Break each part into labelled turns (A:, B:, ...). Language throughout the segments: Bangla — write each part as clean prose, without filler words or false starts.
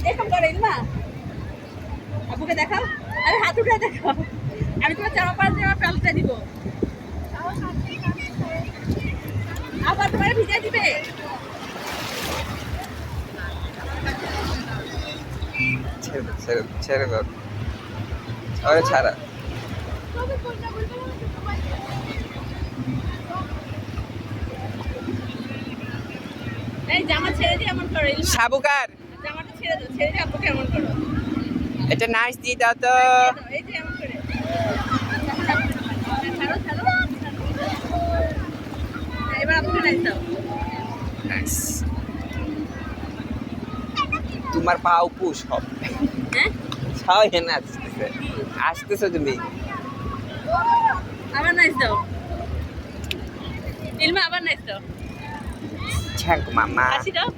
A: এরকম করে ইলমা আব্বুকে দেখাও আরে হাত উঠে দেখাও আমি তোমার জামা পাল্টে দিব আবার তোমার ভিজে দিবে
B: ছেড়ে দাও আরে ছাড়া
A: এই জামা ছেড়ে দিয়ে এমন করো ইলমা
B: সাবুকার
A: জামাটা ছেড়ে দাও ছেড়ে দিয়ে আব্বুকে এমন করো
B: এটা নাইস দিয়ে দাও তো
A: এই যে এমন করে ছাড়ো ছাড়ো এবার আব্বুকে নাইস দাও
B: নাইস তোমার পা পুশ হবে
A: হ্যাঁ
B: সবাই এনে আসতেছো তুমি
A: আবার নাইস দাও ইলমা আবার নাইস দাও
B: ছ্যাঁক মামা
A: হাসি দাও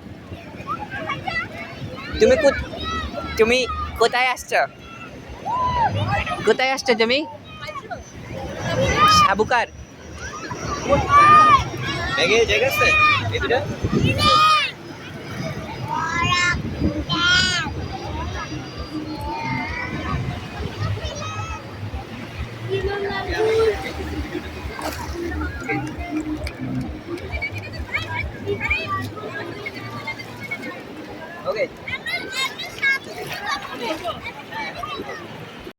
B: তুমি কোথায় আসছো কোথায় আসছো তুমি সাবুকার জায়গা আছে এই দুটা Okay.